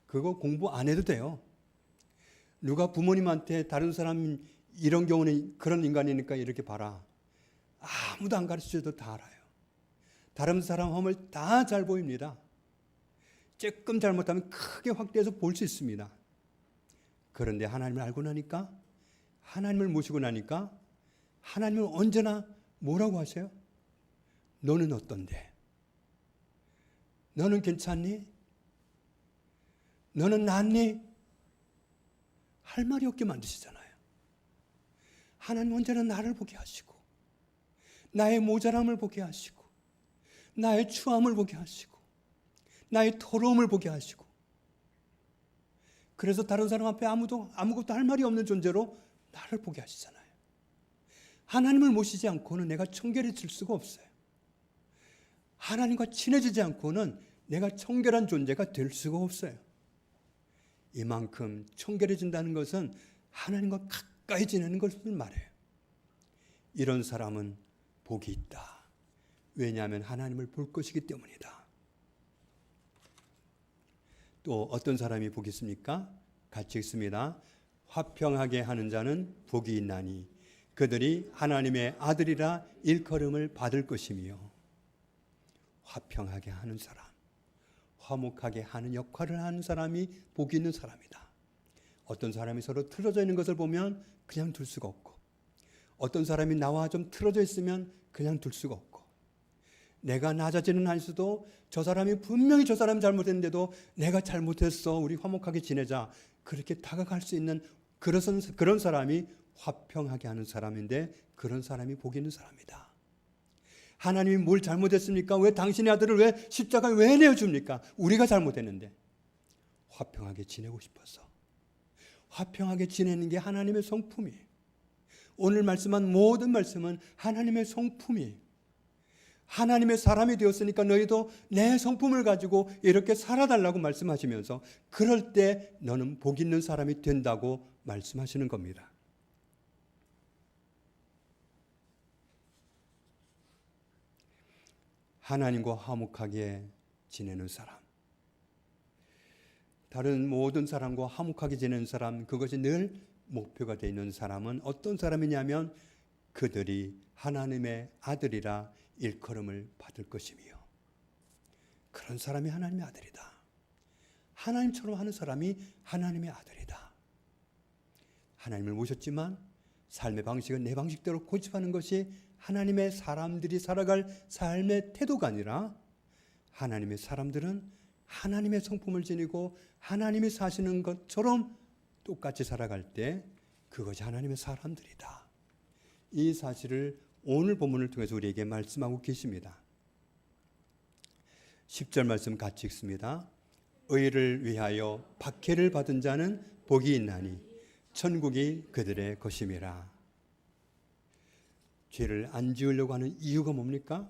그거 공부 안 해도 돼요. 누가 부모님한테 다른 사람 이런 경우는 그런 인간이니까 이렇게 봐라. 아무도 안 가르쳐줘도 다 알아요. 다른 사람 허물 다 잘 보입니다. 조금 잘못하면 크게 확대해서 볼 수 있습니다. 그런데 하나님을 알고 나니까, 하나님을 모시고 나니까 하나님은 언제나 뭐라고 하세요? 너는 어떤데? 너는 괜찮니? 너는 낫니? 할 말이 없게 만드시잖아요. 하나님 언제나 나를 보게 하시고, 나의 모자람을 보게 하시고, 나의 추함을 보게 하시고, 나의 더러움을 보게 하시고, 그래서 다른 사람 앞에 아무것도 할 말이 없는 존재로 나를 보게 하시잖아요. 하나님을 모시지 않고는 내가 청결해질 수가 없어요. 하나님과 친해지지 않고는 내가 청결한 존재가 될 수가 없어요. 이만큼 청결해진다는 것은 하나님과 가까이 지내는 것을 말해요. 이런 사람은 복이 있다. 왜냐하면 하나님을 볼 것이기 때문이다. 또 어떤 사람이 복이 있습니까? 같이 읽습니다. 화평하게 하는 자는 복이 있나니 그들이 하나님의 아들이라 일컬음을 받을 것이며. 화평하게 하는 사람, 화목하게 하는 역할을 하는 사람이 복이 있는 사람이다. 어떤 사람이 서로 틀어져 있는 것을 보면 그냥 둘 수가 없고, 어떤 사람이 나와 좀 틀어져 있으면 그냥 둘 수가 없고, 내가 낮아지는 한수도 저 사람이 분명히 저 사람이 잘못했는데도 내가 잘못했어, 우리 화목하게 지내자, 그렇게 다가갈 수 있는 그런 사람이 화평하게 하는 사람인데, 그런 사람이 복이 있는 사람이다. 하나님이 뭘 잘못했습니까? 왜 당신의 아들을 왜 십자가에 왜 내어줍니까? 우리가 잘못했는데. 화평하게 지내고 싶어서. 화평하게 지내는 게 하나님의 성품이에요. 오늘 말씀한 모든 말씀은 하나님의 성품이에요. 하나님의 사람이 되었으니까 너희도 내 성품을 가지고 이렇게 살아달라고 말씀하시면서, 그럴 때 너는 복 있는 사람이 된다고 말씀하시는 겁니다. 하나님과 화목하게 지내는 사람, 다른 모든 사람과 화목하게 지내는 사람, 그것이 늘 목표가 되어 있는 사람은 어떤 사람이냐면 그들이 하나님의 아들이라 일컬음을 받을 것이며, 그런 사람이 하나님의 아들이다. 하나님처럼 하는 사람이 하나님의 아들이다. 하나님을 모셨지만 삶의 방식은 내 방식대로 고집하는 것이 하나님의 사람들이 살아갈 삶의 태도가 아니라, 하나님의 사람들은 하나님의 성품을 지니고 하나님이 사시는 것처럼 똑같이 살아갈 때 그것이 하나님의 사람들이다. 이 사실을 오늘 본문을 통해서 우리에게 말씀하고 계십니다. 10절 말씀 같이 읽습니다. 의를 위하여 박해를 받은 자는 복이 있나니 천국이 그들의 것임이라. 죄를 안 지으려고 하는 이유가 뭡니까?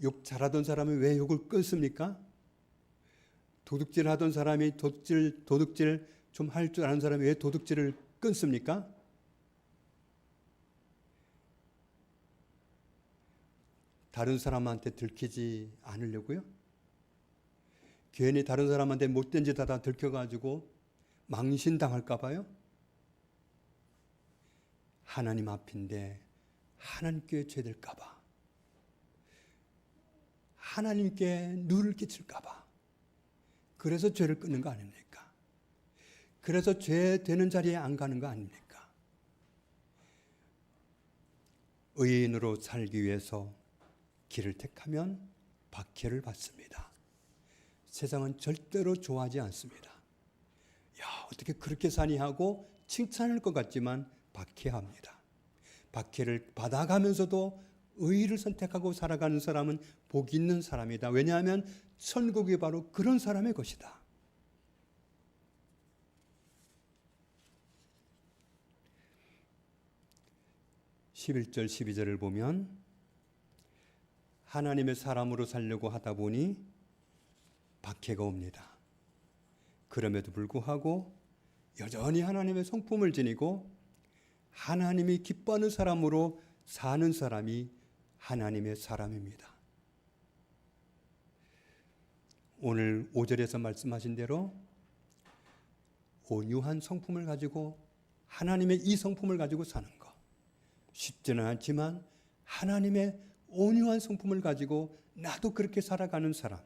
욕 잘하던 사람이 왜 욕을 끊습니까? 도둑질 하던 사람이 도둑질 좀 할 줄 아는 사람이 왜 도둑질을 끊습니까? 다른 사람한테 들키지 않으려고요? 괜히 다른 사람한테 못된 짓 하다 들켜가지고 망신당할까 봐요? 하나님 앞인데 하나님께 죄될까 봐, 하나님께 누를 끼칠까 봐, 그래서 죄를 끊는 거 아닙니까? 그래서 죄 되는 자리에 안 가는 거 아닙니까? 의인으로 살기 위해서 길을 택하면 박해를 받습니다. 세상은 절대로 좋아하지 않습니다. 야, 어떻게 그렇게 사니 하고 칭찬할 것 같지만 박해합니다. 박해를 받아가면서도 의의를 선택하고 살아가는 사람은 복 있는 사람이다. 왜냐하면 천국이 바로 그런 사람의 것이다. (11절) (12절을) 보면 하나님의 사람으로 살려고 하다 보니 박해가 옵니다. 그럼에도 불구하고 여전히 하나님의 성품을 지니고 하나님이 기뻐하는 사람으로 사는 사람이 하나님의 사람입니다. 오늘 5절에서 말씀하신 대로 온유한 성품을 가지고 하나님의 이 성품을 가지고 사는 것, 쉽지는 않지만 하나님의 온유한 성품을 가지고 나도 그렇게 살아가는 사람.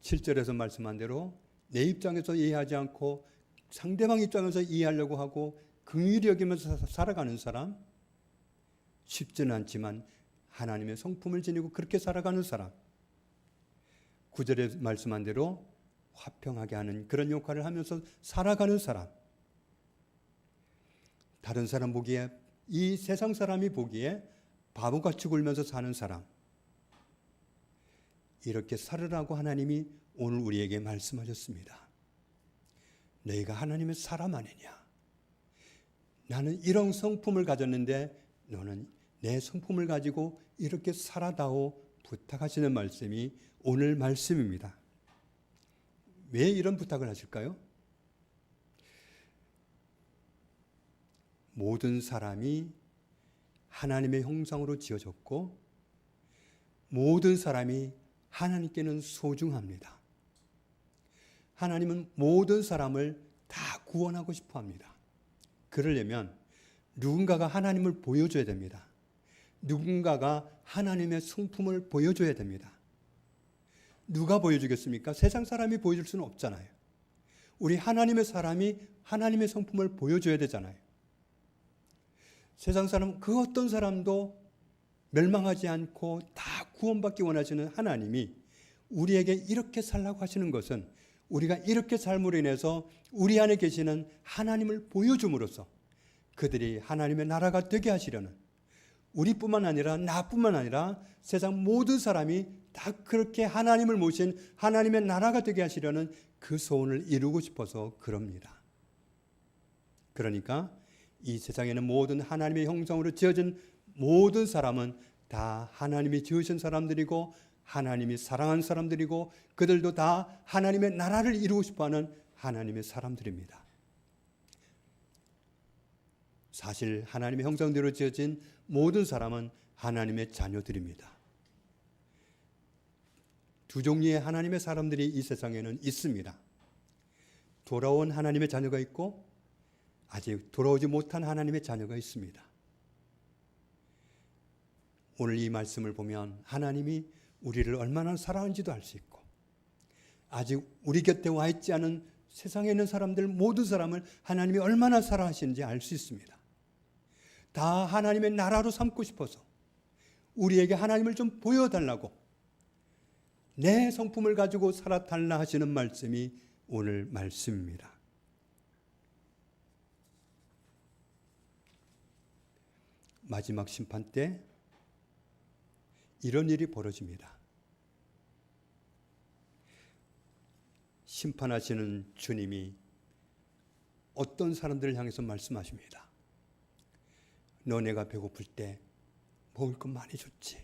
7절에서 말씀한 대로 내 입장에서 이해하지 않고 상대방 입장에서 이해하려고 하고 긍휼히 여기면서 살아가는 사람. 쉽지는 않지만 하나님의 성품을 지니고 그렇게 살아가는 사람. 9절에 말씀한 대로 화평하게 하는 그런 역할을 하면서 살아가는 사람. 다른 사람 보기에, 이 세상 사람이 보기에 바보같이 굴면서 사는 사람. 이렇게 살으라고 하나님이 오늘 우리에게 말씀하셨습니다. 너희가 하나님의 사람 아니냐? 나는 이런 성품을 가졌는데 너는 내 성품을 가지고 이렇게 살아다오 부탁하시는 말씀이 오늘 말씀입니다. 왜 이런 부탁을 하실까요? 모든 사람이 하나님의 형상으로 지어졌고 모든 사람이 하나님께는 소중합니다. 하나님은 모든 사람을 다 구원하고 싶어 합니다. 그러려면 누군가가 하나님을 보여줘야 됩니다. 누군가가 하나님의 성품을 보여줘야 됩니다. 누가 보여주겠습니까? 세상 사람이 보여줄 수는 없잖아요. 우리 하나님의 사람이 하나님의 성품을 보여줘야 되잖아요. 세상 사람 그 어떤 사람도 멸망하지 않고 다 구원받기 원하시는 하나님이 우리에게 이렇게 살라고 하시는 것은 우리가 이렇게 삶으로 인해서 우리 안에 계시는 하나님을 보여줌으로써 그들이 하나님의 나라가 되게 하시려는, 우리뿐만 아니라 나뿐만 아니라 세상 모든 사람이 다 그렇게 하나님을 모신 하나님의 나라가 되게 하시려는 그 소원을 이루고 싶어서 그럽니다. 그러니까 이 세상에는 모든 하나님의 형상으로 지어진 모든 사람은 다 하나님이 지으신 사람들이고 하나님이 사랑하는 사람들이고 그들도 다 하나님의 나라를 이루고 싶어하는 하나님의 사람들입니다. 사실 하나님의 형상대로 지어진 모든 사람은 하나님의 자녀들입니다. 두 종류의 하나님의 사람들이 이 세상에는 있습니다. 돌아온 하나님의 자녀가 있고 아직 돌아오지 못한 하나님의 자녀가 있습니다. 오늘 이 말씀을 보면 하나님이 우리를 얼마나 사랑하는지도 알 수 있고 아직 우리 곁에 와 있지 않은 세상에 있는 사람들 모든 사람을 하나님이 얼마나 사랑하시는지 알 수 있습니다. 다 하나님의 나라로 삼고 싶어서 우리에게 하나님을 좀 보여달라고 내 성품을 가지고 살아달라 하시는 말씀이 오늘 말씀입니다. 마지막 심판 때 이런 일이 벌어집니다. 심판하시는 주님이 어떤 사람들을 향해서 말씀하십니다. 너네가 배고플 때 먹을 것 많이 줬지.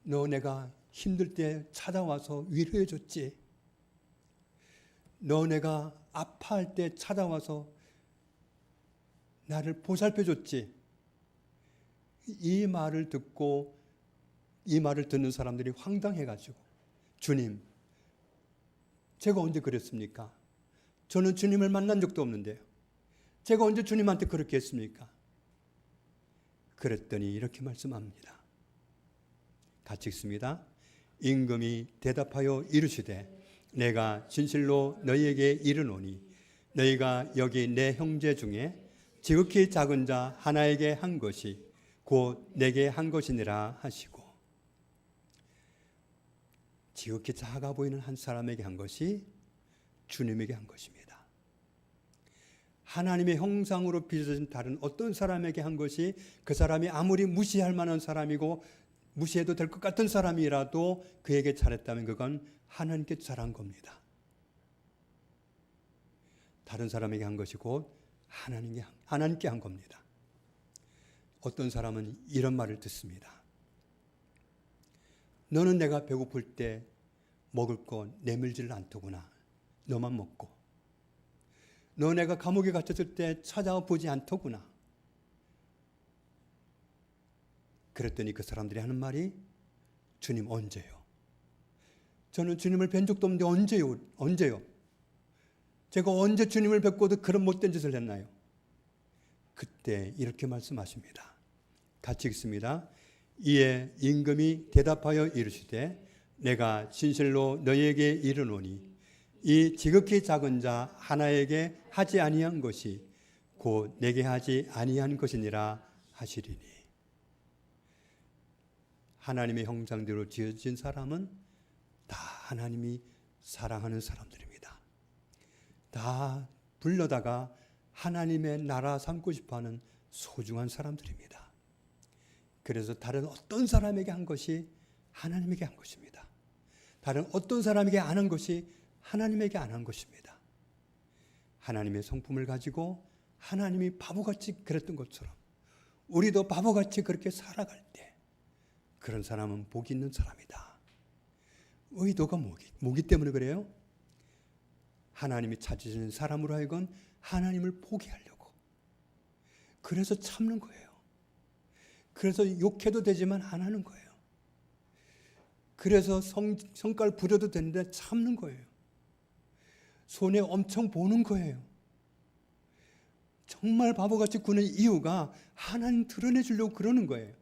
너네가 힘들 때 찾아와서 위로해 줬지. 너네가 아파할 때 찾아와서 나를 보살펴 줬지. 이 말을 듣고 이 말을 듣는 사람들이 황당해가지고 주님, 제가 언제 그랬습니까? 저는 주님을 만난 적도 없는데요. 제가 언제 주님한테 그렇게 했습니까? 그랬더니 이렇게 말씀합니다. 같이 읽습니다. 임금이 대답하여 이르시되 내가 진실로 너희에게 이르노니 너희가 여기 내 형제 중에 지극히 작은 자 하나에게 한 것이 곧 내게 한 것이니라 하시고, 지극히 작아 보이는 한 사람에게 한 것이 주님에게 한 것입니다. 하나님의 형상으로 빚어진 다른 어떤 사람에게 한 것이 그 사람이 아무리 무시할 만한 사람이고 무시해도 될 것 같은 사람이라도 그에게 잘했다면 그건 하나님께 잘한 겁니다. 다른 사람에게 한 것이 곧 하나님께 한 겁니다. 어떤 사람은 이런 말을 듣습니다. 너는 내가 배고플 때 먹을 거 내밀지를 않더구나. 너만 먹고. 너 내가 감옥에 갇혔을 때 찾아와 보지 않더구나. 그랬더니 그 사람들이 하는 말이 주님 언제요? 저는 주님을 뵌 적도 없는데 언제요? 제가 언제 주님을 뵙고도 그런 못된 짓을 했나요? 그때 이렇게 말씀하십니다. 같이 읽습니다. 이에 임금이 대답하여 이르시되 내가 진실로 너희에게 이르노니 이 지극히 작은 자 하나에게 하지 아니한 것이 곧 내게 하지 아니한 것이니라 하시리니. 하나님의 형상대로 지어진 사람은 다 하나님이 사랑하는 사람들입니다. 다 불러다가 하나님의 나라 삼고 싶어하는 소중한 사람들입니다. 그래서 다른 어떤 사람에게 한 것이 하나님에게 한 것입니다. 다른 어떤 사람에게 안 한 것이 하나님에게 안 한 것입니다. 하나님의 성품을 가지고 하나님이 바보같이 그랬던 것처럼 우리도 바보같이 그렇게 살아갈 때 그런 사람은 복이 있는 사람이다. 의도가 뭐기 때문에 그래요? 하나님이 찾으시는 사람으로 하여금 하나님을 포기하려고. 그래서 참는 거예요. 그래서 욕해도 되지만 안 하는 거예요. 그래서 성깔 부려도 되는데 참는 거예요. 손해 엄청 보는 거예요. 정말 바보같이 구는 이유가 하나님 드러내 주려고 그러는 거예요.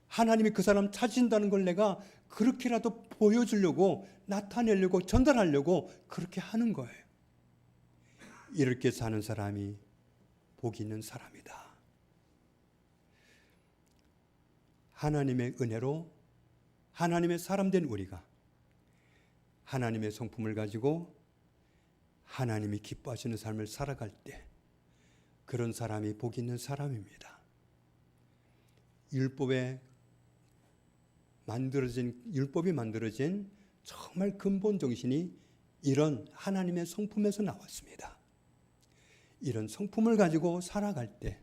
하나님이 그 사람 찾으신다는 걸 내가 그렇게라도 보여주려고, 나타내려고, 전달하려고 그렇게 하는 거예요. 이렇게 사는 사람이 복이 있는 사람이다. 하나님의 은혜로 하나님의 사람 된 우리가 하나님의 성품을 가지고 하나님이 기뻐하시는 삶을 살아갈 때 그런 사람이 복이 있는 사람입니다. 율법이 만들어진 정말 근본 정신이 이런 하나님의 성품에서 나왔습니다. 이런 성품을 가지고 살아갈 때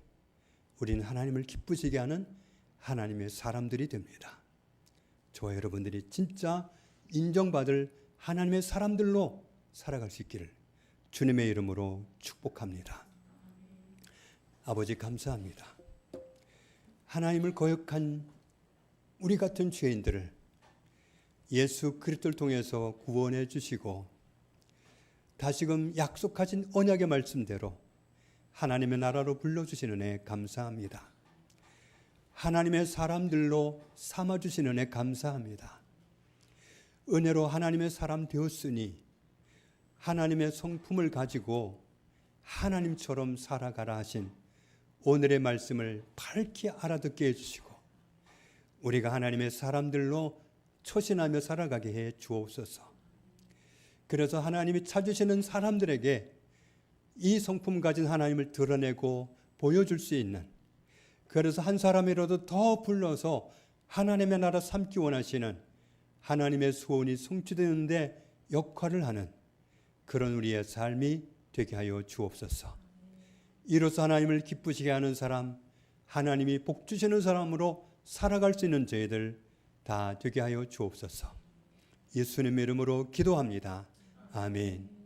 우리는 하나님을 기쁘시게 하는 하나님의 사람들이 됩니다. 저와 여러분들이 진짜 인정받을 하나님의 사람들로 살아갈 수 있기를 주님의 이름으로 축복합니다. 아버지 감사합니다. 하나님을 거역한 우리 같은 죄인들을 예수 그리스도를 통해서 구원해 주시고 다시금 약속하신 언약의 말씀대로 하나님의 나라로 불러주시는 은혜 감사합니다. 하나님의 사람들로 삼아주시는 은혜 감사합니다. 은혜로 하나님의 사람 되었으니 하나님의 성품을 가지고 하나님처럼 살아가라 하신 오늘의 말씀을 밝히 알아듣게 해주시고 우리가 하나님의 사람들로 초신하며 살아가게 해 주옵소서. 그래서 하나님이 찾으시는 사람들에게 이 성품 가진 하나님을 드러내고 보여줄 수 있는, 그래서 한 사람이라도 더 불러서 하나님의 나라 삼기 원하시는 하나님의 소원이 성취되는데 역할을 하는 그런 우리의 삶이 되게 하여 주옵소서. 이로써 하나님을 기쁘시게 하는 사람, 하나님이 복 주시는 사람으로 살아갈 수 있는 저희들 다 되게 하여 주옵소서. 예수님의 이름으로 기도합니다. 아멘.